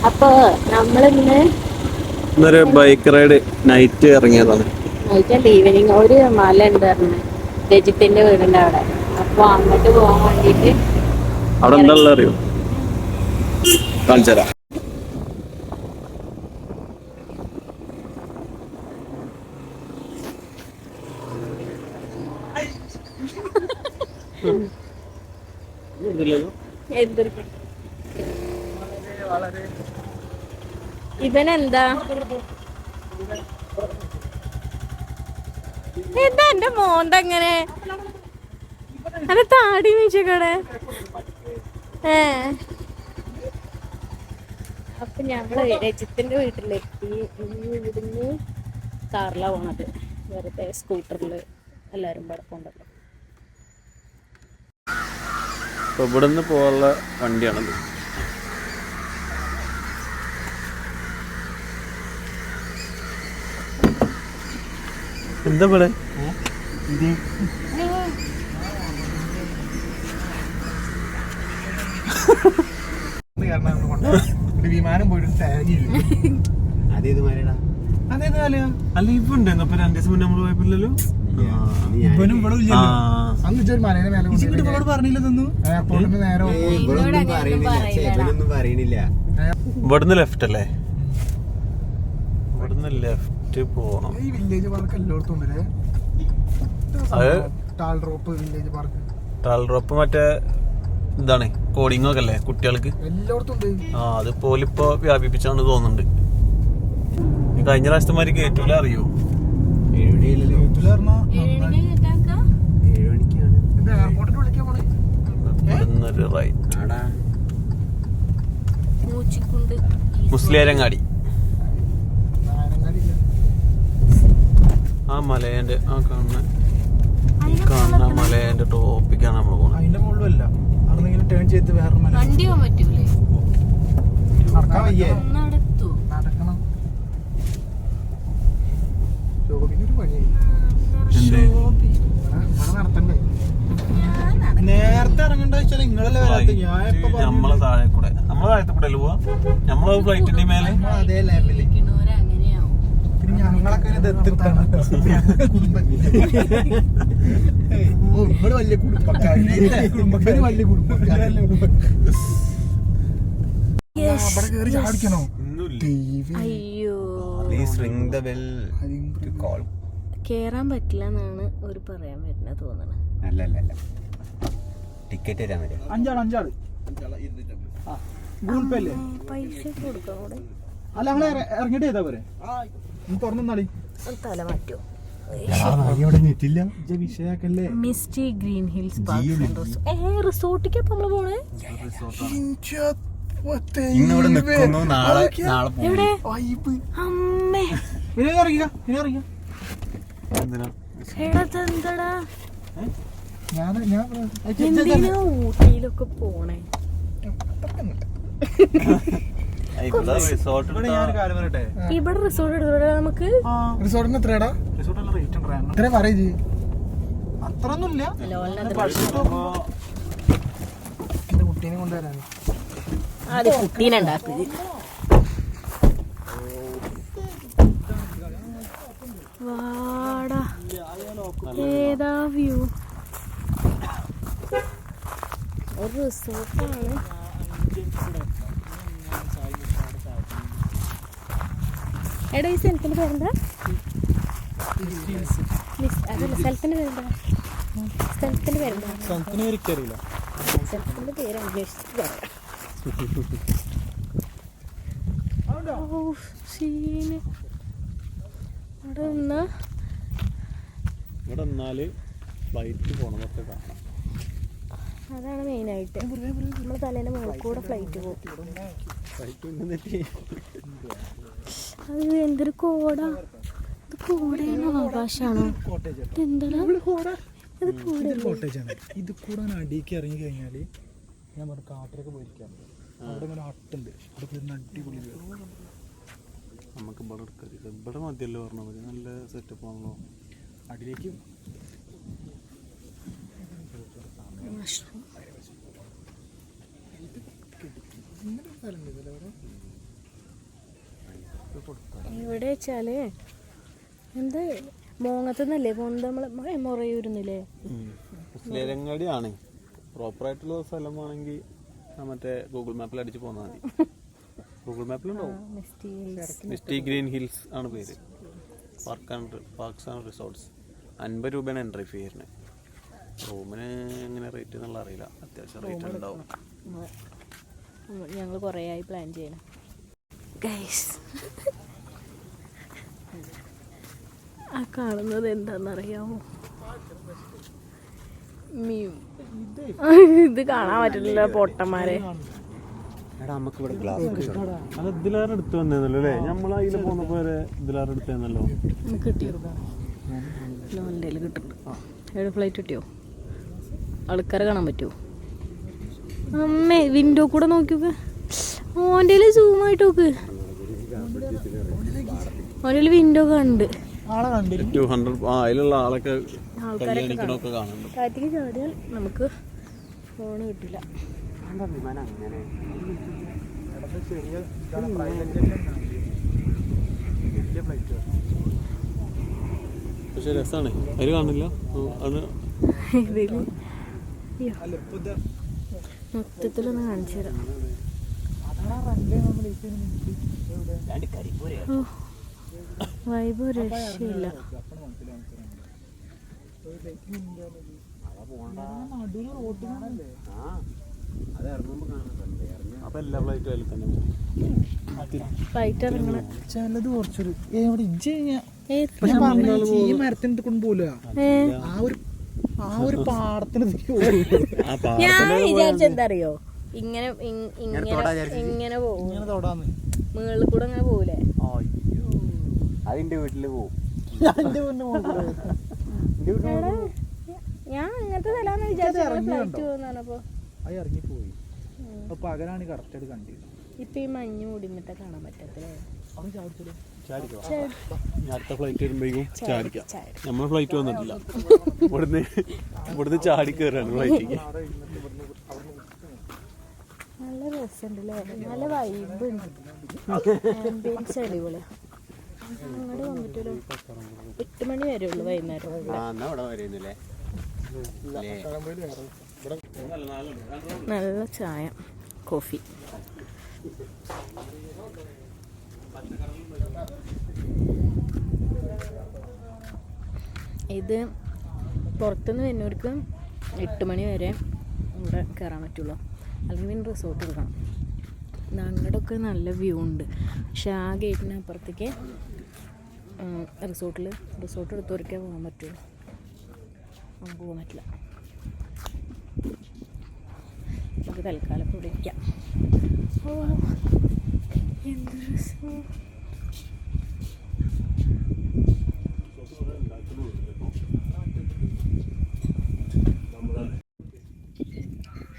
അപ്പൊ നമ്മളിന്ന് ഇന്നൊരു ബൈക്ക് റൈഡ് നൈറ്റ് ഇറങ്ങിയതാണ്. നൈറ്റ് ഈവനിങ് ഒരു മല ഉണ്ട് പറഞ്ഞു രജിത്തിന്റെ വീടിന്റെ അവിടെ. അപ്പൊ അങ്ങോട്ട് പോകാൻ വേണ്ടിട്ട് അവിടെ എന്താ അറിയോ? കാണിച്ചു തരാം. ഇവനെന്താ എന്താ എന്റെ മോന്തങ്ങനെ അല്ല താടി മീശക്കടെ. അപ്പൊ ഞങ്ങള് രജിത്തിന്റെ വീട്ടിലെത്തി. ഇവിടുന്ന് കാറിലാ പോണത്. വെറുതെ സ്കൂട്ടറില് എല്ലാരും പടക്കമുണ്ടല്ലോ. ഇവിടുന്ന് പോകാനുള്ള വണ്ടിയാണത്. എന്താ ഇവിടെ വിമാനം പോയിട്ട് അല്ല ഇപ്പൊ ഉണ്ടായിരുന്നു. അപ്പൊ 2 ദിവസം മുന്നേ നമ്മള് പോയപ്പോഴല്ലോ പറഞ്ഞില്ലെന്നു എയർപോർട്ടിന് നേരെ ഇവിടുന്ന് ലെഫ്റ്റ് അല്ലേ? ഇവിടുന്ന് ലെഫ്റ്റ് പോണം. ഈ വില്ലേജ് പാർക്ക് എല്ലായിടത്തും ഉണ്ടല്ലേ? ടാൾ ഡ്രോപ്പ് മറ്റേ ഇതാണ് കോഡിംഗ് ഒക്കെ അല്ലേ കുട്ടികൾക്ക്? എല്ലായിടത്തും ഉണ്ട്. അതുപോലെ ഇപ്പൊ വ്യാപിപ്പിച്ചാണ് തോന്നുന്നുണ്ട്. കഴിഞ്ഞ പ്രാവശ്യമാര് കേറ്റൂല അറിയോ? 7 എയർപോർട്ടിൽ വിളിക്കാൻ പോണേ. മുസ്ലിയാരങ്ങാടി ആ മലേന്റെ കാണുന്ന മലേന്റെ ടോപ്പിക്കാണ് നമ്മൾ പോകുന്നത്. അതിന്റെ മുകളിലല്ല, അവിടെ ടേൺ ചെയ്ത് വേറെ നടക്കാൻ വയ്യേ? നടക്കണം. ശോഭിനൊരു പണിയായി. നടത്തണ്ടേ? നേരത്തെ ഇറങ്ങണ്ട വെച്ചാൽ നിങ്ങളല്ലേ വരാത്ത. നമ്മളെ താഴത്തെ കൂടെ അല്ലേ പോവാ? നമ്മളെ ഫ്ലൈറ്റിന്റെ മേലെ അതേ ലെവലിൽ പിന്നെ ഞങ്ങളൊക്കെ വലിയ കുടുംബക്കാര് വലിയ കുടുംബക്കാരല്ലേ. അവിടെ കയറി ചാടിക്കണോ? കേറാൻ പറ്റില്ല എന്നാണ് ഒരു പറയാൻ വരുന്നത് തോന്നണ. ടിക്കറ്റ് തരാൻ പറ്റും. 5 ഗൂഗിൾ പേ അല്ലേ? പൈസ കൊടുക്കാം. അല്ല അങ്ങനെ ഇറങ്ങിട്ട് ചെയ്താ പോരെ? തുറന്നാളി തല മാറ്റോ. വിഷയാക്കല്ലേ. മിസ്റ്റി ഗ്രീൻ ഹിൽസ് റിസോർട്ടിക്ക് നമ്മള് പോണേ. എവിടെ അമ്മേ എടതെന്തടാ എന്തിനാ ഊട്ടിയിലൊക്കെ പോണേ? ഇവിടെ റിസോർട്ട് എടുത്തോടെ നമുക്ക്. റിസോർട്ടിന് എത്രയാടാ? ഇത്ര പറയ്. അത്രയൊന്നുമില്ല. എന്റെ കുട്ടീനെ കൊണ്ടുവരാണ്. കുട്ടീനെ ഉണ്ടാക്കുക. വാടാ ഏതാ വ്യൂ. ഒരു റിസോർട്ടാണ്. എടാ ഈ സ്ഥലത്തിന്റെ പേരെന്താ? അതല്ല സ്ഥലത്തിന്റെ പേരെന്താ? സ്ഥലത്തിന്റെ പേരെന്താ? സ്ഥലത്തിന്റെ പേര് അന്വേഷിച്ചിട്ട് പറയാം. അതാണ് മെയിനായിട്ട്. നമ്മൾ തലേന്റെ മുകളിൽ കൂടെ ഫ്ലൈറ്റ് പോകും. അത് എന്തൊരു കോടാ. ഇത് കോടയാണോ ആകാശാണോ? എന്താ കോട്ടേജാണ്. ഇത് കൂടെ അടിയിലേക്ക് ഇറങ്ങി കഴിഞ്ഞാല് ഞാൻ പറഞ്ഞു കാട്ടിലൊക്കെ പോയിരിക്കാം. അവിടെ ഇങ്ങനെ ഹട്ടുണ്ട്. അവിടെ അടിപൊളി നമുക്ക് ഇവിടെ മതിയല്ലോ പറഞ്ഞാൽ മതി. നല്ല സെറ്റപ്പ് ആണല്ലോ. അടിയിലേക്ക് ഇവിടെ വെച്ചാല് എന്താ മോങ്ങത്തുനിന്നല്ലേ പോകുന്നത് നമ്മള് മൊറയൂരുന്നില്ലേ? മുസ്ലിംങ്ങാടിയാണ് പ്രോപ്പറായിട്ടുള്ള സ്ഥലമാണെങ്കിൽ മറ്റേ ഗൂഗിൾ മാപ്പിൽ അടിച്ച് പോന്നാൽ മതി. ഗൂഗിൾ മാപ്പിലുണ്ടാവും. മിസ്റ്റി ഗ്രീൻ ഹിൽസ് ആണ് പേര്. Parks and resorts. 50 രൂപയാണ് എൻട്രി ഫീ വരുന്നത്. റൂമിന് എങ്ങനെ റേറ്റ് എന്നുള്ള അറിയില്ല, അത്യാവശ്യം റേറ്റ് ഉണ്ടാവും. ഞങ്ങൾ കുറേ ആയി പ്ലാൻ ചെയ്യണം ഗൈസ്. ആ കാണുന്നത് എന്താണെന്നറിയാമോ? ഇത് കാണാൻ പറ്റില്ല പൊട്ടന്മാരെ. അത് ഇതിലാരും എടുത്തു വന്നല്ലോ അല്ലേ? നമ്മൾ അതിൽ പോന്നപ്പോ വരെ ഇതിലാരും എടുത്തല്ലോ. കിട്ടിയോ? കിട്ടുന്നുണ്ട്. എവിടെ ഫ്ലൈറ്റ് കിട്ടിയോ? ആൾക്കാരെ കാണാൻ പറ്റുമോ? അമ്മേ വിൻഡോ കൂടെ നോക്കിയോക്ക്. ഓൻ്റെ സൂമായിട്ട് നോക്ക്. ഓൻ്റെ വിൻഡോ കണ്ട് അതിലുള്ള ആളൊക്കെ കാറ്റിക്ക് ചാടിയാൽ നമുക്ക് ഫോണ് കിട്ടില്ല. പക്ഷെ രസാണ്. അതിൽ കാണില്ല ഇതില് മൊത്തത്തിലൊന്ന് കാണിച്ചു തരാം. വൈബ് രക്ഷയില്ല. ഫ്ലൈറ്റ് ഇറങ്ങണം. ചിലത് കുറച്ചൊരു ഈ മരത്തിന് കൊണ്ട് പോല ആ ഒരു പാടത്തിന് ഞാൻ വിചാരിച്ചെന്താ അറിയോ, ഇങ്ങനെ ഇങ്ങനെ പോകും, മുകളിൽ കൂടെ അങ്ങനെ പോകൂലേ? അതിന്റെ വീട്ടില് പോകും. ഞാൻ അങ്ങനത്തെ സ്ഥലമാണെന്ന് വിചാരിച്ചു. ഫ്ലൈറ്റ് പോകുന്നപ്പോ ഇറങ്ങിപ്പോയി. പകലാണ് കറക്റ്റ് ആയിട്ട് കണ്ടിരുന്നത്. ഇപ്പൊ ഈ മഞ്ഞ് മൂടിന്നിട്ട് കാണാൻ പറ്റത്തില്ലേ? അടുത്ത ഫ്ലൈറ്റ് വരുമ്പോഴേക്കും ചാടിക്കാം. നമ്മളെ ഫ്ലൈറ്റ് വന്നിട്ടില്ല. ഇവിടുന്ന് ചാടി കയറാണ് ഫ്ലൈറ്റിക്ക്. നല്ല രസമുണ്ടല്ലേ, നല്ല വൈബ് ഉണ്ട്, ആംബിയൻസ് അടിപൊളിയാ. അങ്ങോട്ട് വന്നിട്ടൊരു 8 മണി വരെ ഉള്ളു വൈകുന്നേരം. നല്ല ചായ, കോഫി. ഇത് പുറത്തുനിന്ന് വരുന്നവർക്ക് 8 മണി വരെ ഇവിടെ കയറാൻ പറ്റുള്ളൂ, അല്ലെങ്കിൽ പിന്നെ റിസോർട്ട് എടുക്കണം. അങ്ങോട്ടൊക്കെ നല്ല വ്യൂ ഉണ്ട്. പക്ഷെ ആ ഗേറ്റിന് അപ്പുറത്തേക്ക് റിസോർട്ട് എടുത്തവർക്കേ പോകാൻ പറ്റുള്ളൂ, നമുക്ക് പോകാൻ പറ്റില്ല. നമുക്ക് തൽക്കാലം ഇവിടെ ഇരിക്കാം. ഓ എന്ത് രസം.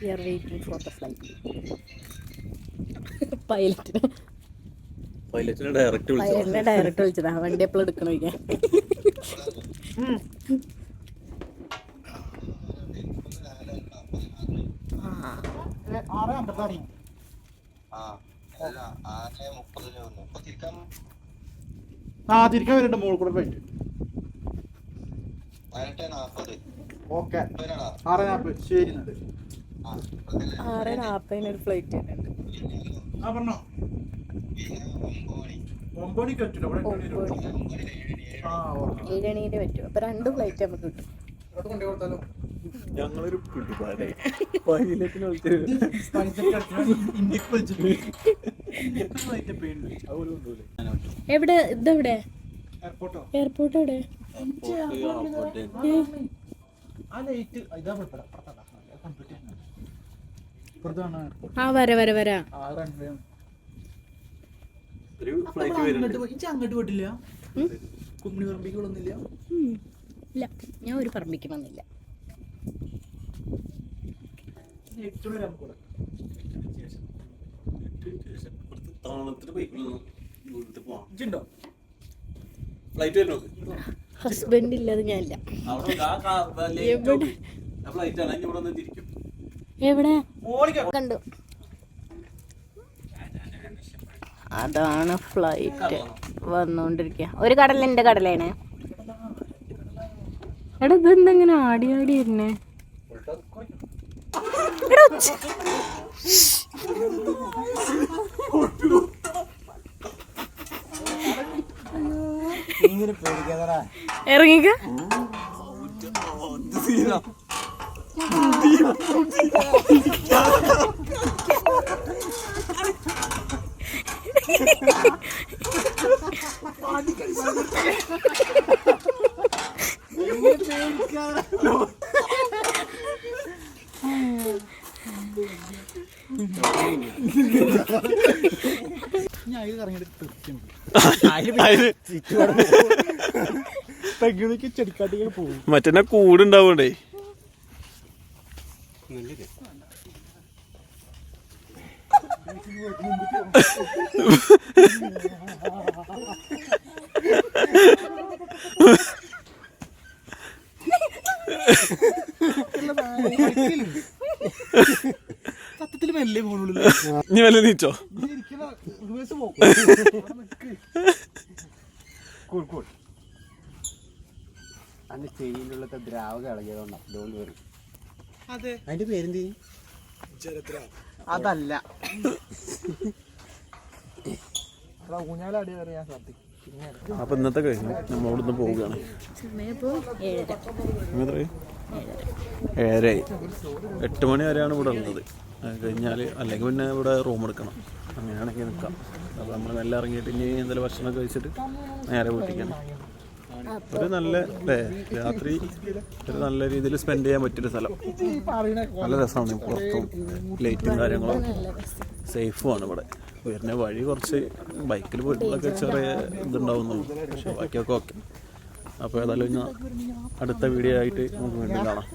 We are waiting for the flight. പൈലറ്റിനെ ഡയറക്റ്റ് വിളിച്ചതാ. വണ്ടി എപ്പോഴും എടുക്കണോ ചോദിക്കാൻ. തിരിക്കാൻ വരുന്നുണ്ട് മോൾ കൂടെ ഫ്ലൈറ്റ്. 6:40 ശരി. 6:40 ഒരു ഫ്ലൈറ്റ് വരുന്നുണ്ട്. 7 മണിയുടെ പറ്റും. അപ്പൊ 2 ഫ്ലൈറ്റ് നമുക്ക് കിട്ടും. ഞങ്ങളൊരു എവിടെ ഇതെവിടെ? എയർപോർട്ട് എവിടെ? ആ വര അങ്ങോട്ട് പോയിട്ടില്ല. കുമ്മിണി പറമ്പിക്കൊള്ളുന്നില്ല. ഇല്ല, ഞാൻ ഒരു പറമ്പിക്ക് വന്നില്ല. ഹസ്ബൻഡ് ഇല്ലാതെ ഞാനില്ല. എവിടെ കണ്ടു? അതാണ് ഫ്ലൈറ്റ്. വന്നുകൊണ്ടിരിക്കുക. ഒരു കടല എൻ്റെ കടലാണ്. എടാ ഇതെന്തെങ്ങനെ ആടി ആടി വരുന്നേ? ഇറങ്ങിക്ക. മറ്റേ കൂടുണ്ടാവണ്ടേ. സത്യത്തിൽ മെല്ലെ പോണുള്ളൂ. നീ വല്ല നീച്ചോ? അതിന്റെ ചെയിലുള്ളത്തെ ദ്രാവകം ഇളകിയതുകൊണ്ടാണ്. അതെ, അതിന്റെ പേരെന്ത്? അതല്ല ഊഞ്ഞാലടി അറിയാൻ സാധിക്കും. അപ്പൊ ഇന്നത്തെ കഴിഞ്ഞു. നമ്മളിവിടുന്ന് പോവുകയാണ്. സമയപ്പോ 7:30. 7:30. 8 മണി വരെയാണ് ഇവിടെ ഉള്ളത്. കഴിഞ്ഞാൽ അല്ലെങ്കിൽ പിന്നെ ഇവിടെ റൂം എടുക്കണം. അങ്ങനെയാണെങ്കിൽ നിൽക്കാം. അപ്പോൾ നമ്മൾ മെല്ലെ ഇറങ്ങിയിട്ട് ഇനി എന്തെങ്കിലും ഭക്ഷണം കഴിച്ചിട്ട് നേരെ വീട്ടിലേക്കാണ്. ഒരു നല്ല രാത്രി ഒരു നല്ല രീതിയിൽ സ്പെൻഡ് ചെയ്യാൻ പറ്റിയൊരു സ്ഥലം. നല്ല രസമാണ്. പുറത്തും ലൈറ്റും കാര്യങ്ങളും സേഫുമാണ് ഇവിടെ. വരുന്ന വഴി കുറച്ച് ബൈക്കിൽ പോയിട്ടുള്ളൊക്കെ ചെറിയ ഇതുണ്ടാവുന്നുള്ളൂ. പക്ഷെ ബാക്കിയൊക്കെ ഓക്കെ. അപ്പോൾ ഏതായാലും അടുത്ത വീഡിയോ ആയിട്ട് നമുക്ക് വീണ്ടും കാണാം.